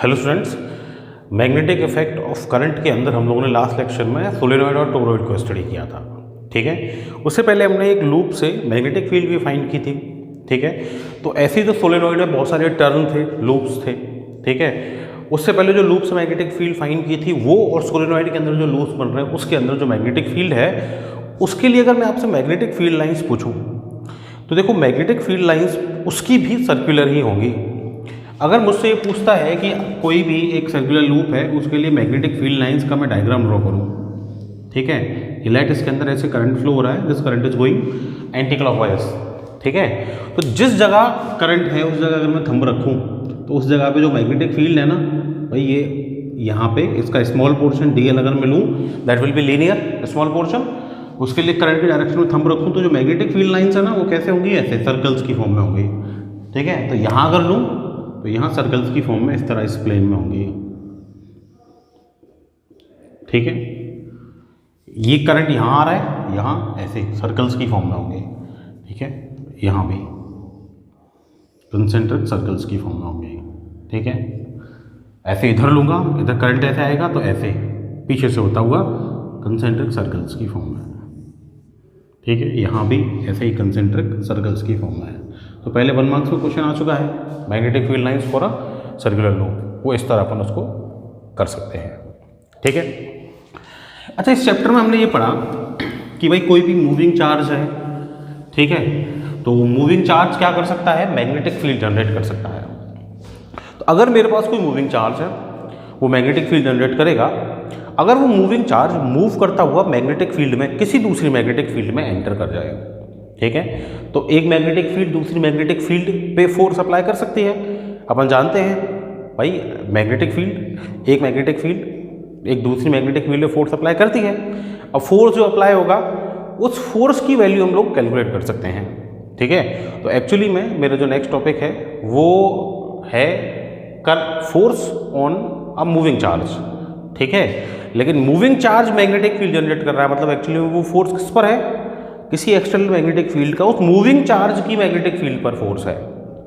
Hello students, magnetic effect of current के अंदर हम लोगों ने लास्ट लेक्चर में सोलेनॉइड और टोरॉइड को स्टडी किया था। ठीक है, उससे पहले हमने एक लूप से मैग्नेटिक फील्ड भी फाइंड की थी। ठीक है, तो ऐसे ही जो सोलेनॉइड में बहुत सारे टर्न थे, लूप्स थे। ठीक है, उससे पहले जो लूप से मैग्नेटिक फील्ड फाइंड की थी वो और सोलेनॉइड के अंदर जो लूप्स बन रहे हैं उसके अंदर जो मैग्नेटिक फील्ड है, उसके लिए अगर मैं आपसे मैग्नेटिक फील्ड लाइंस पूछूं तो देखो मैग्नेटिक फील्ड लाइंस उसकी भी सर्कुलर ही होंगी। अगर मुझसे ये पूछता है कि कोई भी एक सर्कुलर लूप है उसके लिए मैग्नेटिक फील्ड लाइंस का मैं डायग्राम ड्रॉ करूँ, ठीक है, ये लाइट इसके अंदर ऐसे करंट फ्लो हो रहा है, this current is going anti clockwise. ठीक है, तो जिस जगह करंट है उस जगह अगर मैं थंब रखूँ तो उस जगह पे जो मैग्नेटिक फील्ड है ना भाई, ये यहाँ पे इसका स्मॉल पोर्शन डीएल अगर मैं लूँ that will be linear small portion, उसके लिए करंट के डायरेक्शन में थंब रखूँ तो जो मैग्नेटिक फील्ड लाइन्स है ना वो कैसे होंगी, ऐसे सर्कल्स की फॉर्म में होंगी। ठीक है, तो यहाँ अगर लूँ तो यहाँ सर्कल्स की फॉर्म में इस तरह इस प्लेन में होंगी। ठीक है, ये करंट यहाँ आ रहा है, यहाँ ऐसे सर्कल्स की फॉर्म में होंगे। ठीक है, यहाँ भी कंसेंट्रिक सर्कल्स की फॉर्म में होंगे। ठीक है, ऐसे इधर लूँगा, इधर करंट ऐसे आएगा तो ऐसे पीछे से होता हुआ कंसेंट्रिक सर्कल्स की फॉर्म में। ठीक है, यहाँ भी ऐसे ही कंसेंट्रिक सर्कल्स की फॉर्म में है। तो पहले 1 मार्क्स में क्वेश्चन आ चुका है, magnetic field lines for a circular loop, वो इस तरह अपन उसको कर सकते हैं। ठीक है, अच्छा इस चैप्टर में हमने ये पढ़ा कि भाई कोई भी मूविंग चार्ज है, ठीक है, तो मूविंग चार्ज क्या कर सकता है, मैग्नेटिक फील्ड जनरेट कर सकता है। तो अगर मेरे पास कोई मूविंग चार्ज है वो मैग्नेटिक फील्ड जनरेट करेगा। अगर वो मूविंग चार्ज मूव करता हुआ मैग्नेटिक फील्ड में किसी दूसरी मैग्नेटिक फील्ड में एंटर कर जाए, ठीक है, तो एक मैग्नेटिक फील्ड दूसरी मैग्नेटिक फील्ड पे फोर्स अप्लाई कर सकती है। अपन जानते हैं भाई मैग्नेटिक फील्ड, एक मैग्नेटिक फील्ड एक दूसरी मैग्नेटिक फील्ड पे फोर्स अप्लाई करती है। अब फोर्स जो अप्लाई होगा उस फोर्स की वैल्यू हम लोग कैलकुलेट कर सकते हैं। ठीक है, तो एक्चुअली में मेरा जो नेक्स्ट टॉपिक है वो है force on a moving charge. ठीक है, लेकिन moving charge magnetic field generate कर रहा है, मतलब एक्चुअली वो फोर्स किस पर है, किसी एक्सटर्नल मैग्नेटिक फील्ड का उस मूविंग चार्ज की मैग्नेटिक फील्ड पर फोर्स है।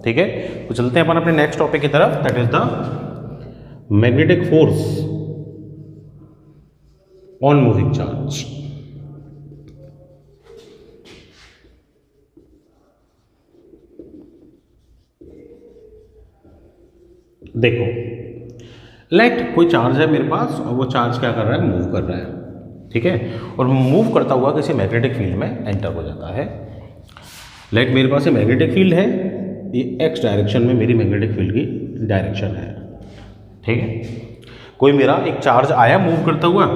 ठीक है, तो चलते हैं अपन अपने नेक्स्ट टॉपिक की तरफ, that is the magnetic force on moving charge. देखो लेट कोई चार्ज है मेरे पास और वो चार्ज क्या कर रहा है, मूव कर रहा है। ठीक है, और मूव करता हुआ किसी मैग्नेटिक फील्ड में एंटर हो जाता है। लेट मेरे पास ये मैग्नेटिक फील्ड है, ये एक्स डायरेक्शन में मेरी मैग्नेटिक फील्ड की डायरेक्शन है। ठीक है, कोई मेरा एक चार्ज आया मूव करता हुआ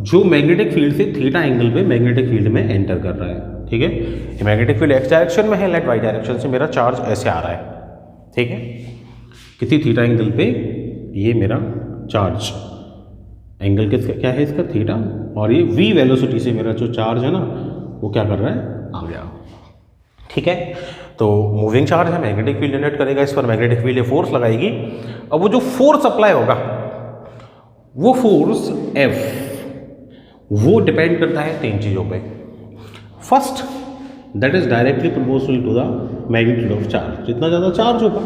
जो मैग्नेटिक फील्ड से थीटा एंगल पे मैग्नेटिक फील्ड में एंटर कर रहा है। ठीक है, ये मैग्नेटिक फील्ड एक्स डायरेक्शन में है, लेट वाई डायरेक्शन से मेरा चार्ज ऐसे आ रहा है। ठीक है, किसी थीटा एंगल पे ये मेरा चार्ज एंगल किसका क्या है, इसका थीटा, और ये v वेलोसिटी से मेरा जो चार्ज है ना वो क्या कर रहा है, आ गया। ठीक है, तो मूविंग चार्ज है, मैग्नेटिक फील्ड जनरेट करेगा, इस पर मैग्नेटिक फील्ड ये फोर्स लगाएगी। अब वो जो फोर्स अप्लाई होगा वो फोर्स F वो डिपेंड करता है 3 चीज़ों पे। First, that is directly proportional to the magnitude of charge. जितना ज़्यादा चार्ज होगा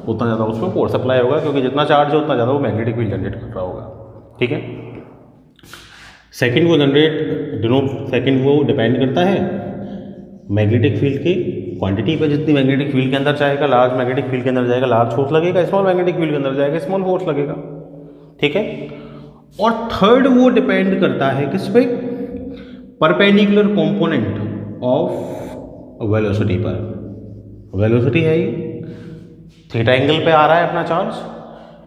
उतना ज़्यादा उसमें फोर्स अप्लाई होगा, क्योंकि जितना चार्ज है उतना ज़्यादा वो मैग्नेटिक फील्ड जनरेट कर रहा होगा। ठीक है, सेकंड वो डिपेंड करता है मैग्नेटिक फील्ड की क्वांटिटी पर। जितनी मैग्नेटिक फील्ड के अंदर जाएगा, लार्ज मैग्नेटिक फील्ड के अंदर जाएगा लार्ज फोर्स लगेगा, स्मॉल मैग्नेटिक फील्ड के अंदर जाएगा स्मॉल फोर्स लगेगा। ठीक है, और थर्ड वो डिपेंड करता है किस पे, परपेंडिकुलर कंपोनेंट ऑफ वेलोसिटी पर। वेलोसिटी है ये, थीटा एंगल पे आ रहा है अपना चार्ज,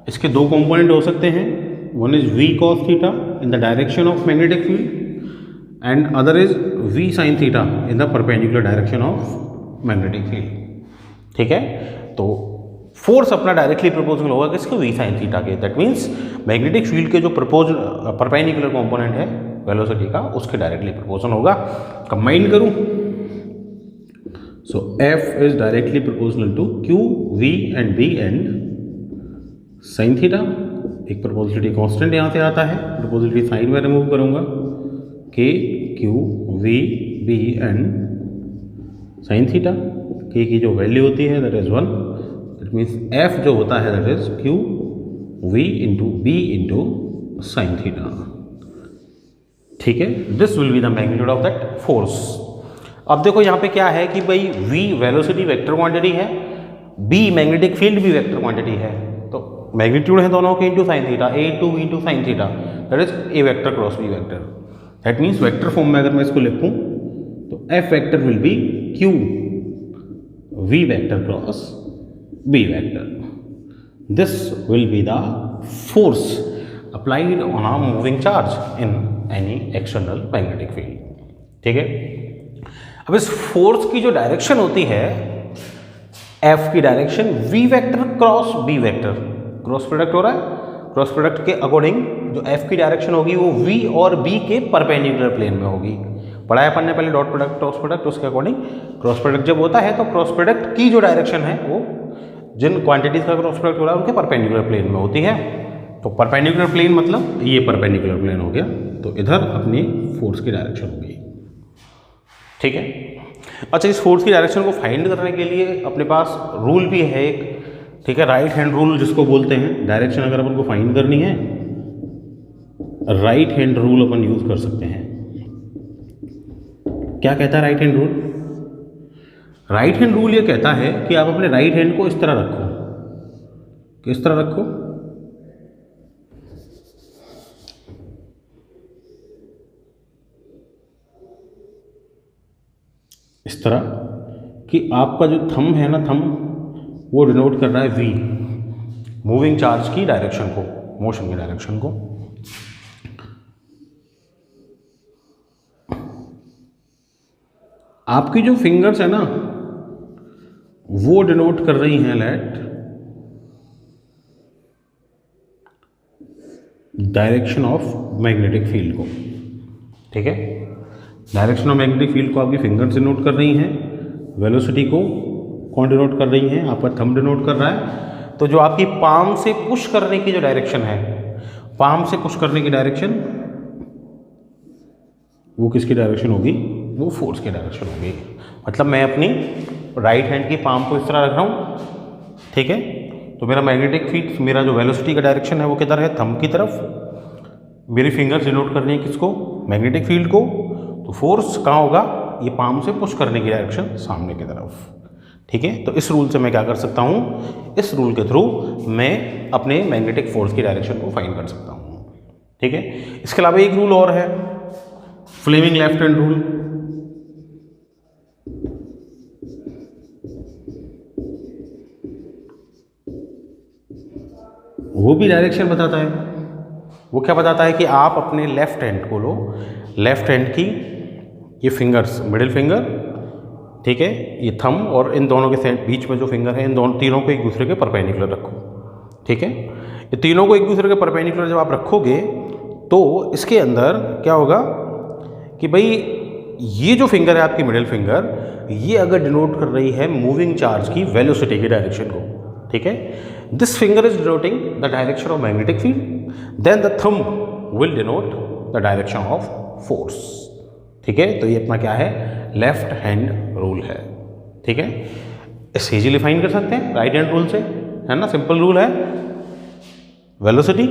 इसके 2 कंपोनेंट हो सकते हैं, one is v cos theta in the direction of magnetic field and other is v sin theta in the perpendicular direction of magnetic field. ठीक है, तो फोर्स अपना डायरेक्टली प्रोपोर्शनल होगा किसके, v sin थीटा के। दैट मीन्स मैग्नेटिक फील्ड के जो perpendicular component है वेलोसिटी का उसके डायरेक्टली प्रोपोर्शनल होगा। कंबाइन करूं so F is directly proportional to Q, V and B and sin theta. एक प्रोपोर्शनलिटी कांस्टेंट यहाँ से आता है, प्रोपोर्शनलिटी साइन में रिमूव करूँगा, K, Q, V, B and sin theta. K की जो वैल्यू होती है that is 1, that means F जो होता है that is Q v into B into sine theta. ठीक है, this will be the magnitude of that force. अब देखो यहाँ पे क्या है कि भाई v वेलोसिटी वेक्टर क्वांटिटी है, b मैग्नेटिक फील्ड भी वेक्टर क्वांटिटी है, तो मैग्नीट्यूड है दोनों के into sine theta, a into v into sine theta, that is a vector cross b vector. That means vector form में अगर मैं इसको लिखूँ तो f vector will be q v vector cross b vector. This will be the force applied on a moving charge in any external magnetic field। ठीक है, अब इस फोर्स की जो डायरेक्शन होती है, F की direction v vector cross b vector, cross product हो रहा है, क्रॉस प्रोडक्ट के अकॉर्डिंग जो F की डायरेक्शन होगी वो v और b के परपेंडिकुलर प्लेन में होगी। पढ़ाया अपन ने पहले डॉट प्रोडक्ट क्रॉस प्रोडक्ट, उसके अकॉर्डिंग क्रॉस प्रोडक्ट जब होता है तो क्रॉस प्रोडक्ट की जो डायरेक्शन है वो जिन क्वांटिटीज का क्रॉस प्रोडक्ट हो रहा है उनके परपेंडिकुलर प्लेन में होती है। तो परपेंडिकुलर प्लेन मतलब ये परपेंडिकुलर प्लेन हो गया, तो इधर अपनी फोर्स की डायरेक्शन होगी। ठीक है, अच्छा इस फोर्स की डायरेक्शन को फाइंड करने के लिए अपने पास रूल भी है एक, ठीक है, राइट हैंड रूल जिसको बोलते हैं। डायरेक्शन अगर अपन को फाइंड करनी है, राइट हैंड रूल अपन यूज कर सकते हैं। क्या कहता है right hand rule? Right hand rule ये कहता है कि आप अपने राइट हैंड को इस तरह रखो। किस तरह रखो? इस तरह कि आपका जो थंब है ना, थंब वो डिनोट कर रहा है वी, मूविंग चार्ज की डायरेक्शन को, मोशन की डायरेक्शन को। आपकी जो फिंगर्स है ना वो डिनोट कर रही हैं let direction of magnetic field को। ठीक है, डायरेक्शन ऑफ मैग्नेटिक फील्ड को आपकी फिंगर्स डिनोट कर रही हैं, वेलोसिटी को कौन डिनोट कर रही हैं? आपका थंब डिनोट कर रहा है। तो जो आपकी पाम से पुश करने की जो डायरेक्शन है, पाम से पुश करने की डायरेक्शन वो किसकी डायरेक्शन होगी? वो फोर्स की डायरेक्शन होगी। मतलब मैं अपनी राइट हैंड की पाम को इस तरह रख रहा हूँ, ठीक है, तो मेरा मैग्नेटिक फील्ड, मेरा जो वेलोसिटी का डायरेक्शन है वो किधर है? थंब की तरफ। मेरी फिंगर्स डिनोट करनी है किसको? मैग्नेटिक फील्ड को। तो फोर्स कहाँ होगा? ये पाम से पुश करने की डायरेक्शन सामने की तरफ। ठीक है, तो इस रूल से मैं क्या कर सकता हूँ? इस रूल के थ्रू मैं अपने मैग्नेटिक फोर्स की डायरेक्शन को फाइंड कर सकता हूँ। ठीक है, इसके अलावा एक रूल और है, फ्लेमिंग लेफ्ट हैंड रूल। वो भी डायरेक्शन बताता है। वो क्या बताता है कि आप अपने लेफ्ट हैंड को लो, लेफ्ट हैंड की ये फिंगर्स, मिडिल फिंगर, ठीक है, ये थंब और इन दोनों के बीच में जो फिंगर है, इन दोनों तीनों को एक दूसरे के परपेंडिकुलर रखो। ठीक है, ये तीनों को एक दूसरे के परपेंडिकुलर जब आप रखोगे तो इसके अंदर क्या होगा कि भाई ये जो फिंगर है आपकी मिडिल फिंगर, ये अगर डिनोट कर रही है मूविंग चार्ज की वेलोसिटी की डायरेक्शन को, ठीक है, this finger is denoting the direction of magnetic field, then the thumb will denote the direction of force. ठीक है, तो ये अपना क्या है? लेफ्ट हैंड रूल है। ठीक है, इसे इजीली फाइंड कर सकते हैं राइट हैंड रूल से, है ना, सिंपल रूल है। वेलोसिटी,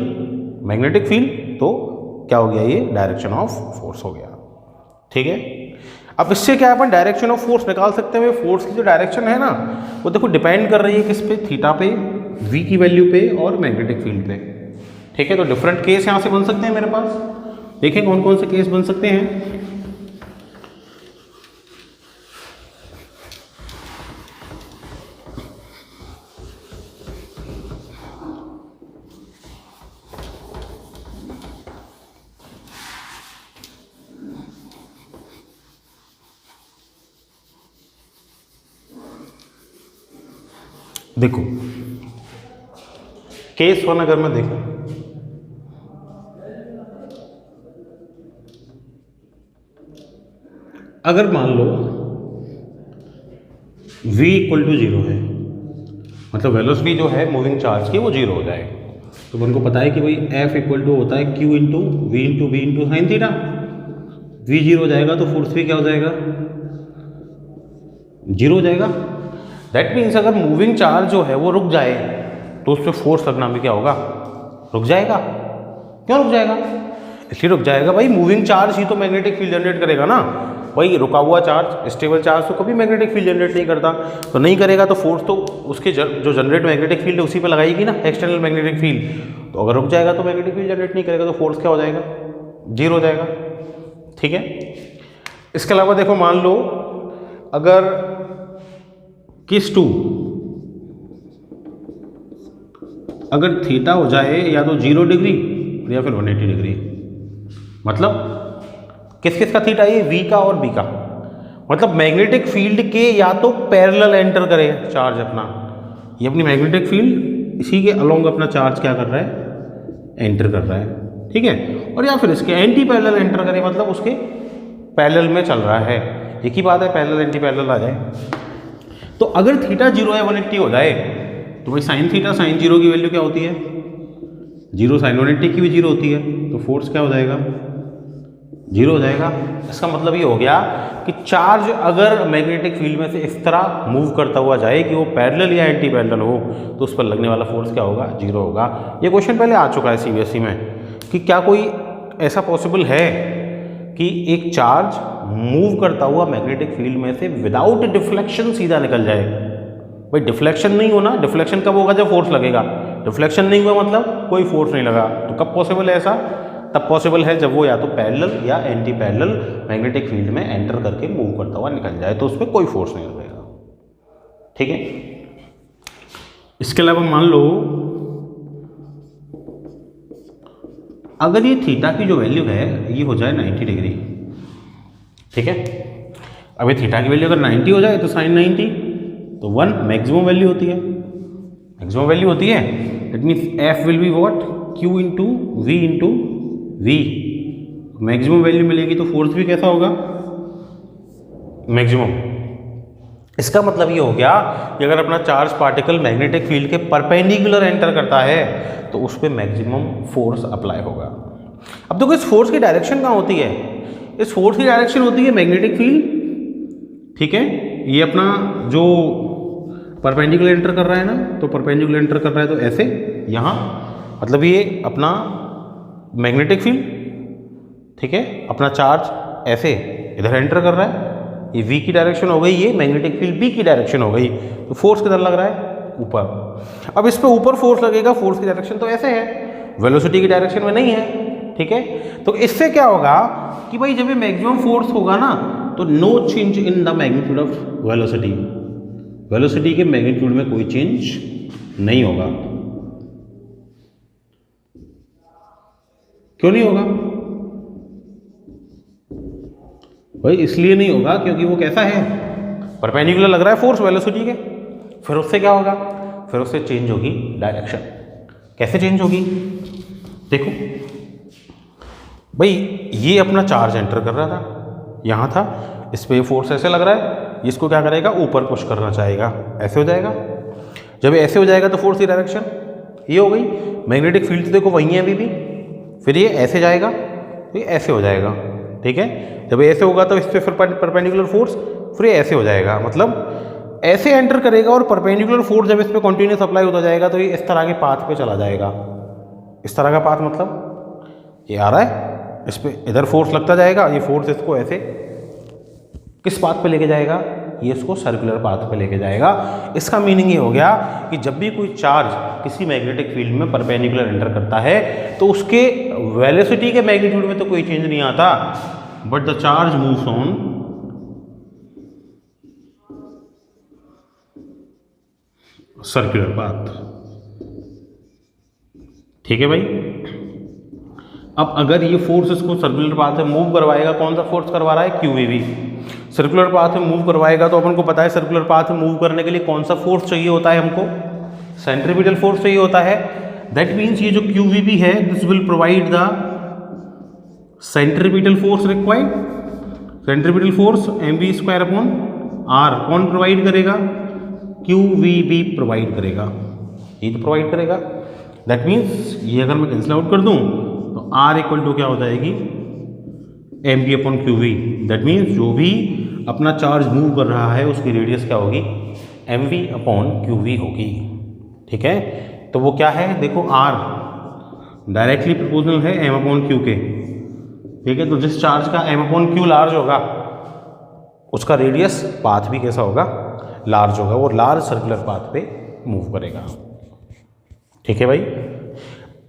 मैग्नेटिक फील्ड, तो क्या हो गया? ये डायरेक्शन ऑफ फोर्स हो गया। ठीक है, अब इससे क्या अपन डायरेक्शन ऑफ फोर्स निकाल सकते हैं। फोर्स की जो डायरेक्शन है ना वो देखो डिपेंड कर रही है किस पे? थीटा पे, वी की वैल्यू पे और मैग्नेटिक फील्ड पे। ठीक है, तो डिफरेंट केस यहाँ से बन सकते हैं मेरे पास। देखें कौन कौन से केस बन सकते हैं। देखो केस 1 अगर मैं देखूं, अगर मान लो v इक्वल टू 0 है, मतलब वेलोसिटी जो है मूविंग चार्ज की वो 0 हो जाए, तो उनको पता है कि भाई F इक्वल टू होता है Q into V into B into sine theta. v 0 हो जाएगा तो फोर्स भी क्या हो जाएगा? 0 हो जाएगा। दैट मीन्स अगर मूविंग चार्ज जो है वो रुक जाए तो उस पर फोर्स लगना भी क्या होगा? रुक जाएगा। क्यों रुक जाएगा? इसलिए रुक जाएगा भाई, मूविंग चार्ज ही तो मैग्नेटिक फील्ड जनरेट करेगा ना भाई। रुका हुआ चार्ज, स्टेबल चार्ज तो कभी मैग्नेटिक फील्ड जनरेट नहीं करता, तो नहीं करेगा तो फोर्स तो उसके जो जनरेट मैग्नेटिक फील्ड है उसी पे लगाएगी ना, एक्सटर्नल मैग्नेटिक फील्ड। तो अगर रुक जाएगा तो मैग्नेटिक फील्ड जनरेट नहीं करेगा, तो फोर्स क्या हो जाएगा? जीरो हो जाएगा। ठीक है। इसके अलावा देखो, मान लो अगर केस 2 अगर थीटा हो जाए या तो 0 डिग्री या फिर 180 डिग्री, मतलब किस किस का थीटा? ये V का और B का, मतलब मैग्नेटिक फील्ड के या तो पैरेलल एंटर करे चार्ज अपना, ये अपनी मैग्नेटिक फील्ड इसी के अलोंग अपना चार्ज क्या कर रहा है? एंटर कर रहा है। ठीक है। और या फिर इसके एंटी पैरेलल एंटर करे, मतलब उसके पैरेलल में चल रहा है। एक ही बात है, पैरेलल एंटी पैरेलल आ जाए। तो अगर थीटा 0 या 180 हो जाए तो भाई साइन थीटा साइन 0 की वैल्यू क्या होती है? 0। साइन 180 की भी 0 होती है, तो फोर्स क्या हो जाएगा? 0 हो जाएगा। इसका मतलब ये हो गया कि चार्ज अगर मैग्नेटिक फील्ड में से इस तरह मूव करता हुआ जाए कि वो पैरेलल या एंटी पैरेलल हो, तो उस पर लगने वाला फोर्स क्या होगा? 0 होगा। ये क्वेश्चन पहले आ चुका है CBSE में कि क्या कोई ऐसा पॉसिबल है कि एक चार्ज मूव करता हुआ मैग्नेटिक फील्ड में से विदाउट डिफ्लेक्शन सीधा निकल जाए। भाई डिफ्लेक्शन नहीं होना, डिफ्लेक्शन कब होगा? जब फोर्स लगेगा। डिफ्लेक्शन नहीं हुआ मतलब कोई फोर्स नहीं लगा, तो कब पॉसिबल है ऐसा? तब पॉसिबल है जब वो या तो पैरेलल या एंटी पैरेलल मैग्नेटिक फील्ड में एंटर करके मूव करता हुआ निकल जाए, तो उस पर कोई फोर्स नहीं लगेगा। ठीक है। इसके अलावा मान लो अगर ये थीटा की जो वैल्यू है ये हो जाए 90 डिग्री। ठीक है। अब ये थीटा की वैल्यू अगर 90 हो जाए तो साइन 90 तो 1 मैक्सिमम वैल्यू होती है। मैक्सिमम वैल्यू होती है, it means F will be what? Q into V. Maximum value मिलेगी तो फोर्स भी कैसा होगा? मैक्सिमम। इसका मतलब ये हो गया कि अगर अपना चार्ज पार्टिकल मैग्नेटिक फील्ड के परपेंडिकुलर एंटर करता है तो उस पर मैक्सिमम फोर्स अप्लाई होगा। अब देखो, इस फोर्स की डायरेक्शन कहाँ होती है? इस फोर्स की डायरेक्शन होती है मैग्नेटिक फील्ड। ठीक है। ये अपना जो परपेंडिकुलर एंटर कर रहा है ना, तो परपेंडिकुलर एंटर कर रहा है तो ऐसे यहाँ, मतलब ये अपना मैग्नेटिक फील्ड। ठीक है। अपना चार्ज ऐसे इधर एंटर कर रहा है, ये V की डायरेक्शन हो गई, ये मैग्नेटिक फील्ड B की डायरेक्शन हो गई, तो फोर्स किधर लग रहा है? ऊपर। अब इस पे ऊपर फोर्स लगेगा, फोर्स की डायरेक्शन तो ऐसे है, वेलोसिटी की डायरेक्शन में नहीं है। ठीक है। तो इससे क्या होगा कि भाई जब ये मैक्सिमम फोर्स होगा ना, तो no change in the magnitude of velocity. Velocity के मैग्नीट्यूड में कोई चेंज नहीं होगा। क्यों नहीं होगा भाई? इसलिए नहीं होगा क्योंकि वो कैसा है? परपेंडिकुलर लग रहा है फोर्स वेलोसिटी के। फिर उससे क्या होगा? फिर उससे चेंज होगी डायरेक्शन। कैसे चेंज होगी? देखो भाई, ये अपना चार्ज एंटर कर रहा था, यहाँ था, इस पे फोर्स ऐसे लग रहा है, इसको क्या करेगा? ऊपर पुश करना चाहेगा, ऐसे हो जाएगा। जब ऐसे हो जाएगा तो फोर्स की डायरेक्शन ये हो गई। मैग्नेटिक फील्ड तो देखो वहीं है अभी भी, फिर ये ऐसे जाएगा तो ये ऐसे हो जाएगा। ठीक है। जब ऐसे होगा तो इस पे फिर परपेंडिकुलर फोर्स, फिर ये ऐसे हो जाएगा, मतलब ऐसे एंटर करेगा और परपेंडिकुलर फोर्स जब इस पे कंटिन्यूस अप्लाई होता जाएगा तो ये इस तरह के पाथ पे चला जाएगा। इस तरह का पाथ मतलब ये आ रहा है, इस पे इधर फोर्स लगता जाएगा, ये फोर्स इसको ऐसे किस पाथ पे लेके जाएगा? ये इसको सर्कुलर पाथ पे लेके जाएगा। इसका मीनिंग ये हो गया कि जब भी कोई चार्ज किसी मैग्नेटिक फील्ड में परपेंडिकुलर एंटर करता है तो उसके वेलोसिटी के मैग्नीट्यूड में तो कोई चेंज नहीं आता, but the charge moves on circular path. ठीक है भाई। अब अगर ये फोर्स इसको सर्कुलर पाथ में मूव करवाएगा, कौन सा फोर्स करवा रहा है? QVB। सर्कुलर पाथ में मूव करवाएगा तो अपन को पता है सर्कुलर पाथ में मूव करने के लिए कौन सा फोर्स चाहिए होता है? हमको सेंट्रीपिटल फोर्स चाहिए होता है। दैट मीन्स ये जो QVB है, this will provide the centripetal force required. Centripetal force mv²/r कौन प्रोवाइड करेगा? QVB प्रोवाइड करेगा, ये तो प्रोवाइड करेगा। दैट मीन्स ये अगर मैं कैंसिल आउट कर दूं तो R इक्वल टू क्या हो जाएगी? mv/qv। दैट मीन्स जो भी अपना चार्ज मूव कर रहा है उसकी रेडियस क्या होगी? mv/qv होगी। ठीक है। तो वो क्या है? देखो R डायरेक्टली प्रोपोर्शनल है एम अपॉन क्यू के। ठीक है, तो जिस चार्ज का एम अपॉन क्यू लार्ज होगा उसका रेडियस पाथ भी कैसा होगा, लार्ज होगा, वो लार्ज सर्कुलर पाथ पे मूव करेगा। ठीक है भाई,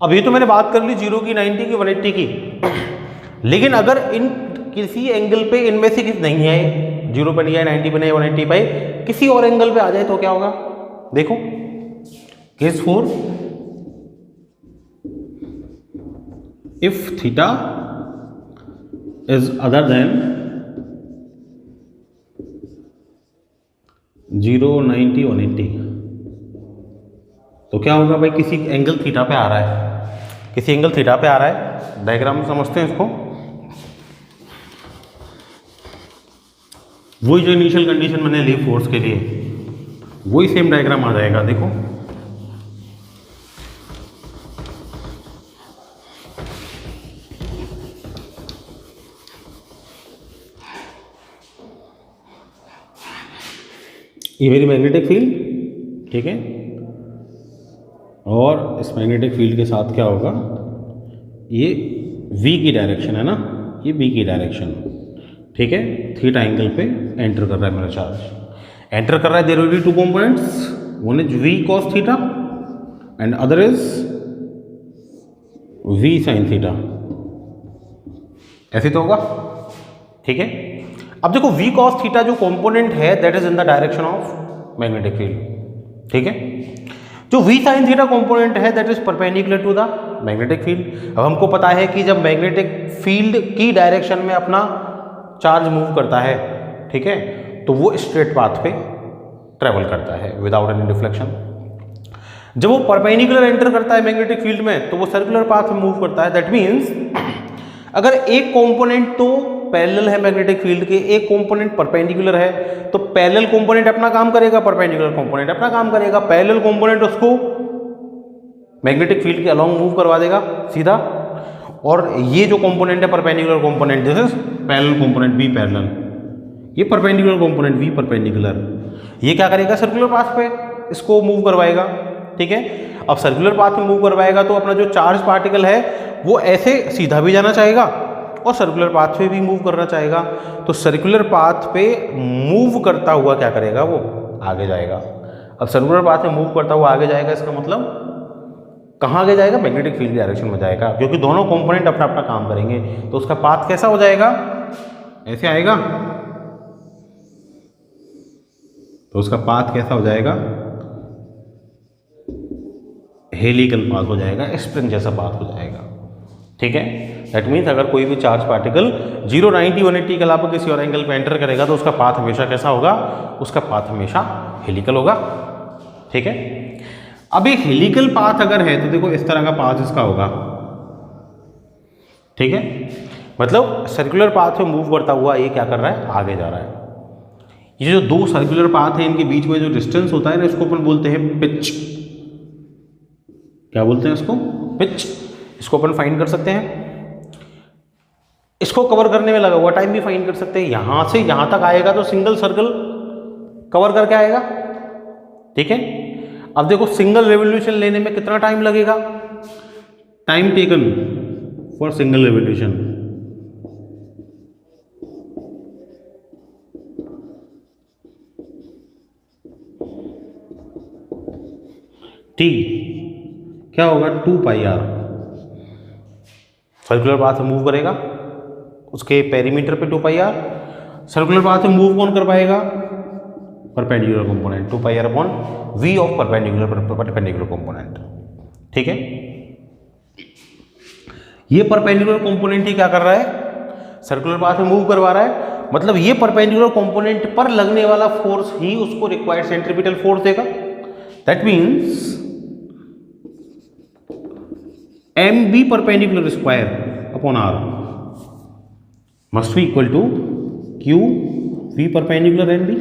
अब ये तो मैंने बात कर ली 0 की, 90 की, 180 की, लेकिन अगर इन किसी एंगल पे इनमें से किसी नहीं आए, 0 पे नहीं आए, 90 पे नहीं, 180 पे किसी और एंगल पे आ जाए तो क्या होगा? देखो case 4, if theta is other than 0, 90, 180, तो क्या होगा भाई? किसी एंगल थीटा पे आ रहा है, किसी एंगल थीटा पे आ रहा है, डायग्राम में समझते हैं इसको। वही जो इनिशियल कंडीशन मैंने ली फोर्स के लिए, वही सेम डायग्राम आ जाएगा। देखो ये मेरी मैग्नेटिक फील्ड, ठीक है, और इस मैग्नेटिक फील्ड के साथ क्या होगा? ये v की डायरेक्शन है ना, ये v की डायरेक्शन, ठीक है, थीटा एंगल पे एंटर कर रहा है मेरा चार्ज, एंटर कर रहा है। There will be two components, one is v cos theta and other is v sin theta, ऐसे तो होगा। ठीक है, अब देखो v cos थीटा जो कंपोनेंट है that is in the direction of magnetic field. ठीक है, जो v sin थीटा कंपोनेंट है that is perpendicular to the magnetic field. अब हमको पता है कि जब मैग्नेटिक फील्ड की डायरेक्शन में अपना चार्ज मूव करता है, ठीक है, तो वो स्ट्रेट पाथ पे ट्रेवल करता है विदाउट एनी डिफ्लेक्शन। जब वो परपेंडिकुलर एंटर करता है मैग्नेटिक फील्ड में तो वो सर्कुलर पाथ में मूव करता है। दैट मीन्स अगर एक कंपोनेंट तो पैरेलल है मैग्नेटिक फील्ड के, एक कंपोनेंट परपेंडिकुलर है, तो पैरेलल कंपोनेंट अपना काम करेगा, परपेंडिकुलर कंपोनेंट अपना काम करेगा। पैरेलल कंपोनेंट उसको मैग्नेटिक फील्ड के अलोंग मूव करवा देगा सीधा, और ये जो कंपोनेंट है perpendicular component, this is parallel component B parallel, ये परपेंडिकुलर कंपोनेंट वी परपेंडिकुलर, ये क्या करेगा? सर्कुलर पाथ पे इसको मूव करवाएगा। ठीक है, अब सर्कुलर पाथ में मूव करवाएगा तो अपना जो चार्ज पार्टिकल है वो ऐसे सीधा भी जाना चाहेगा और सर्कुलर पाथ पे भी मूव करना चाहेगा। तो सर्कुलर पाथ पे मूव करता हुआ क्या करेगा? वो आगे जाएगा। अब सर्कुलर पाथ में मूव करता हुआ आगे जाएगा, इसका मतलब कहाँ आगे जाएगा? मैग्नेटिक फील्ड की डायरेक्शन में जाएगा, क्योंकि दोनों कंपोनेंट अपना अपना काम करेंगे। तो उसका पाथ कैसा हो जाएगा? ऐसे आएगा। तो उसका पाथ कैसा हो जाएगा? हेलिकल पाथ हो जाएगा, स्प्रिंग जैसा पाथ हो जाएगा। ठीक है, दैट मीन्स अगर कोई भी चार्ज पार्टिकल 0, 90, 180 के अलावा किसी और एंगल पे एंटर करेगा तो उसका पाथ हमेशा कैसा होगा? उसका पाथ हमेशा हेलिकल होगा। ठीक है, अब एक हेलिकल पाथ अगर है तो देखो इस तरह का पाथ इसका होगा। ठीक है, मतलब सर्कुलर पाथ में मूव करता हुआ ये क्या कर रहा है? आगे जा रहा है। ये जो दो सर्कुलर पाथ है इनके बीच में जो डिस्टेंस होता है ना, इसको अपन बोलते हैं पिच। क्या बोलते हैं इसको? पिच। इसको अपन फाइंड कर सकते हैं, इसको कवर करने में लगा हुआ टाइम भी फाइंड कर सकते हैं। यहां से यहां तक आएगा तो सिंगल सर्कल कवर करके आएगा। ठीक है, अब देखो सिंगल रेवोल्यूशन लेने में कितना टाइम लगेगा? Time taken for single revolution, T क्या होगा? 2πr। सर्कुलर पाथ में मूव करेगा, उसके पेरीमीटर पे 2πr। सर्कुलर पाथ में मूव कौन कर पाएगा? Perpendicular component, 2πr upon v of perpendicular component. ठीक है, ये परपेंडिकुलर कंपोनेंट ही क्या कर रहा है? सर्कुलर पाथ में मूव करवा रहा है। मतलब ये परपेंडिकुलर कंपोनेंट पर लगने वाला फोर्स ही उसको रिक्वायर्ड सेंट्रीपिटल फोर्स देगा। That means mb perpendicular square upon r must be equal to q v perpendicular nb।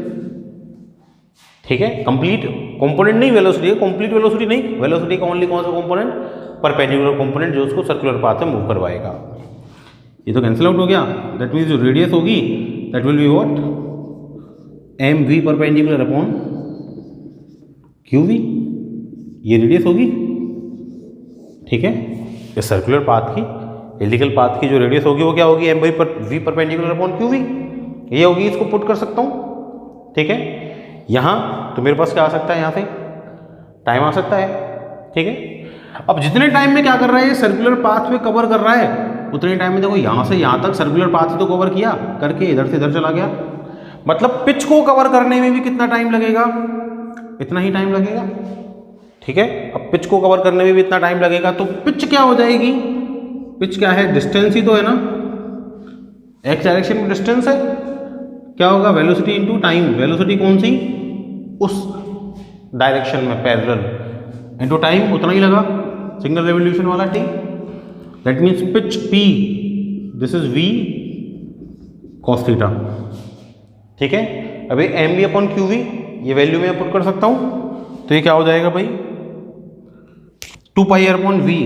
ठीक है, कंप्लीट कंपोनेंट नहीं वेलोसिटी है, कंप्लीट वेलोसिटी नहीं, वेलोसिटी का ओनली कौन सा कंपोनेंट? परपेंडिकुलर कंपोनेंट जो उसको सर्कुलर पाथ में मूव करवाएगा। ये तो कैंसिल आउट हो गया। दैट मीन्स जो रेडियस होगी that will be what? mv perpendicular upon qv, ये रेडियस होगी। ठीक है, इस सर्कुलर पाथ की, हेलिकल पाथ की जो रेडियस होगी वो क्या होगी, M by V perpendicular upon Q V, ये होगी। इसको पुट कर सकता हूँ, ठीक है। यहाँ तो मेरे पास क्या आ सकता है, यहाँ से टाइम आ सकता है, ठीक है। अब जितने टाइम में क्या कर रहा है, ये सर्कुलर पाथ में कवर कर रहा है, उतने टाइम में देखो यहाँ से यहाँ तक सर्कुलर पाथ ही तो कवर किया, करके इधर से इधर चला गया। मतलब पिच को कवर करने में भी कितना टाइम लगेगा, इतना ही टाइम लगेगा, ठीक है। अब पिच को कवर करने में भी इतना टाइम लगेगा, तो पिच क्या हो जाएगी, पिच क्या है, डिस्टेंस ही तो है ना, एक्स डायरेक्शन में डिस्टेंस है, क्या होगा, वेलोसिटी इनटू टाइम। वेलोसिटी कौन सी, उस डायरेक्शन में पैरेलल, इनटू टाइम उतना ही लगा, सिंगल रेवोल्यूशन वाला T. That means pitch P, this is V cos theta, ठीक है। अभी M B upon Q V, ये वैल्यू मैं पुट कर सकता हूं, तो ये क्या हो जाएगा भाई, 2 pi upon V,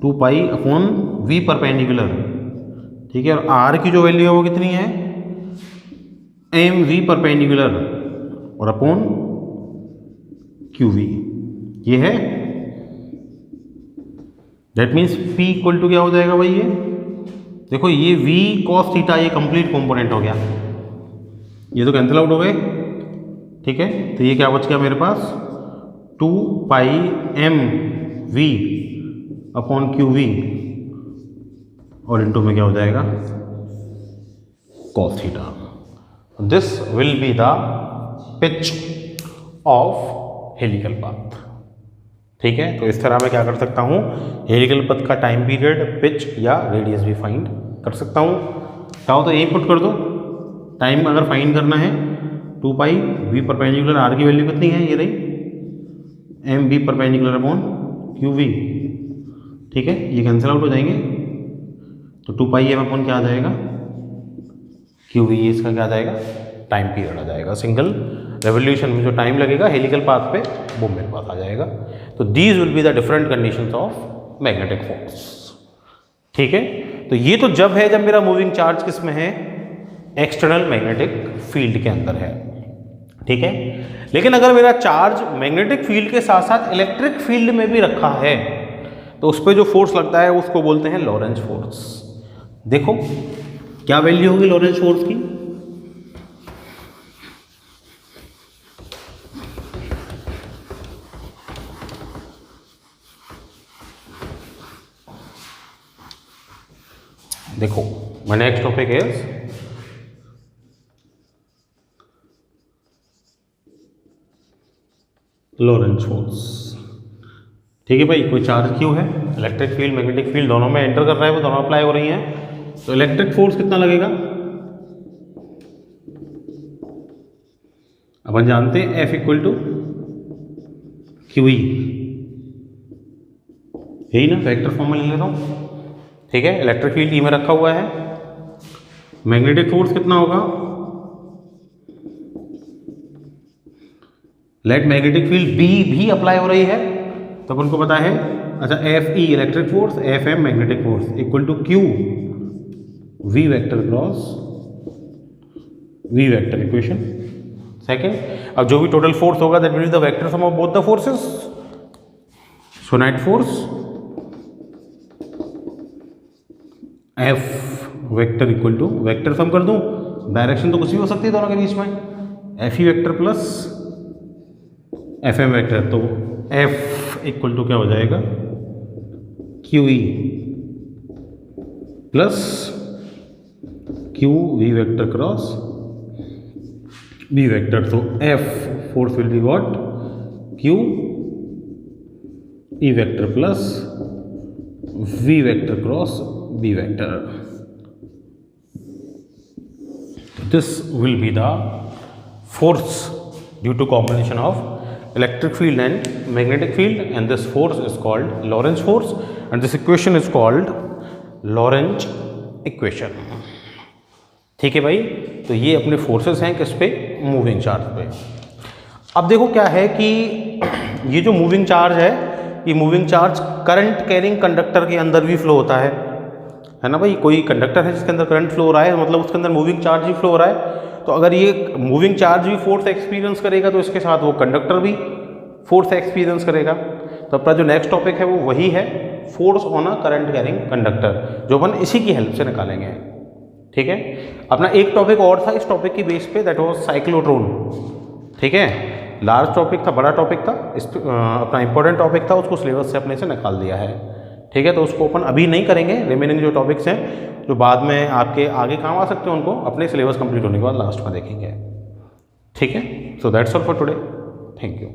2 pi upon V perpendicular, ठीक है। और आर की जो वैल्यू है वो कितनी है, एम वी परपेंडिकुलर और अपॉन क्यू वी, ये है। That means P equal to क्या हो जाएगा भाई, ये देखो, ये V cos थीटा, ये कंप्लीट कंपोनेंट हो गया, ये तो कैंसिल आउट हो गए, ठीक है। तो ये क्या बच गया मेरे पास, 2 pi M V upon Q V, और इनटू में क्या हो जाएगा, cos theta. This will be the pitch of helical path, ठीक है। तो इस तरह मैं क्या कर सकता हूँ, हेलिकल पथ का टाइम पीरियड, पिच या रेडियस भी फाइंड कर सकता हूँ। चाहो तो यही पुट कर दो, टाइम अगर फाइंड करना है 2 पाई वी परपेंडिकुलर, आर की वैल्यू कितनी है, ये रही, M V perpendicular upon Q V, ठीक है। ये कैंसिल आउट हो जाएंगे, तो 2 पाई एम अपॉन क्या आ जाएगा, क्यू वी, इसका क्या आ जाएगा, टाइम पीरियड आ जाएगा। सिंगल रेवोल्यूशन में जो टाइम लगेगा हेलिकल पाथ पे, वो मेरे पास आ जाएगा। तो these will be the different conditions of magnetic force, ठीक है। तो ये तो जब है जब मेरा मूविंग चार्ज किस में है, एक्सटर्नल मैग्नेटिक फील्ड के अंदर है, ठीक है। लेकिन अगर मेरा चार्ज मैग्नेटिक फील्ड के साथ साथ इलेक्ट्रिक फील्ड में भी रखा है, तो उस पर जो फोर्स लगता है उसको बोलते हैं लॉरेंज फोर्स। देखो क्या वैल्यू होगी लॉरेंज फोर्स की, देखो my next topic is Lorentz force, ठीक है भाई। कोई चार्ज क्यों है, इलेक्ट्रिक फील्ड मैग्नेटिक फील्ड दोनों में एंटर कर रहा है, वो दोनों अप्लाई हो रही हैं, तो इलेक्ट्रिक फोर्स कितना लगेगा, अपन जानते हैं F equal to Q E, यही ना, वेक्टर फॉर्म में ले लेता हूँ, ठीक है। इलेक्ट्रिक फील्ड ई में रखा हुआ है, मैग्नेटिक फोर्स कितना होगा, लेट मैग्नेटिक फील्ड बी भी अप्लाई हो रही है, तो अपन को पता है, अच्छा, F E electric force, F M magnetic force equal to Q V vector cross V vector, equation second. अब जो भी टोटल फोर्स होगा that will be the vector sum of both the forces, so net force F vector equal to, vector sum कर दूं, direction तो कुछ भी हो सकती है दोनों के बीच में, F E vector plus F M vector, तो एफ इक्वल टू क्या हो जाएगा, Q E plus Q V vector cross B vector, तो F force will be what, Q E vector plus V vector cross B vector. This will be the force due to combination of electric field and magnetic field, and this force is called Lorentz force, and this equation is called Lorentz equation, ठीक है भाई। तो ये अपने forces हैं किस पे, moving charge पे। अब देखो क्या है कि ये जो मूविंग चार्ज है, ये moving charge current carrying conductor के अंदर भी फ्लो होता है ना भाई। कोई कंडक्टर है जिसके अंदर करंट फ्लो हो रहा है, मतलब उसके अंदर मूविंग चार्ज भी फ्लो हो रहा है। तो अगर ये मूविंग चार्ज भी फोर्स एक्सपीरियंस करेगा, तो इसके साथ वो कंडक्टर भी फोर्स एक्सपीरियंस करेगा। तो अपना जो नेक्स्ट टॉपिक है वो वही है force on a current carrying conductor, जो अपन इसी की हेल्प से निकालेंगे। ठीक है, अपना एक टॉपिक और था इस टॉपिक की बेस पे, दैट वाज साइक्लोट्रॉन। ठीक है, लार्ज टॉपिक था, बड़ा टॉपिक था, अपना इंपॉर्टेंट टॉपिक था, उसको सिलेबस से अपने से निकाल दिया है। ठीक है, तो उसको अपन अभी नहीं करेंगे, रिमेनिंग जो टॉपिक्स हैं जो बाद में आपके आगे काम आ सकते हैं उनको अपने सिलेबस कंप्लीट होने के बाद लास्ट में देखेंगे। ठीक है, so that's all for today, thank you.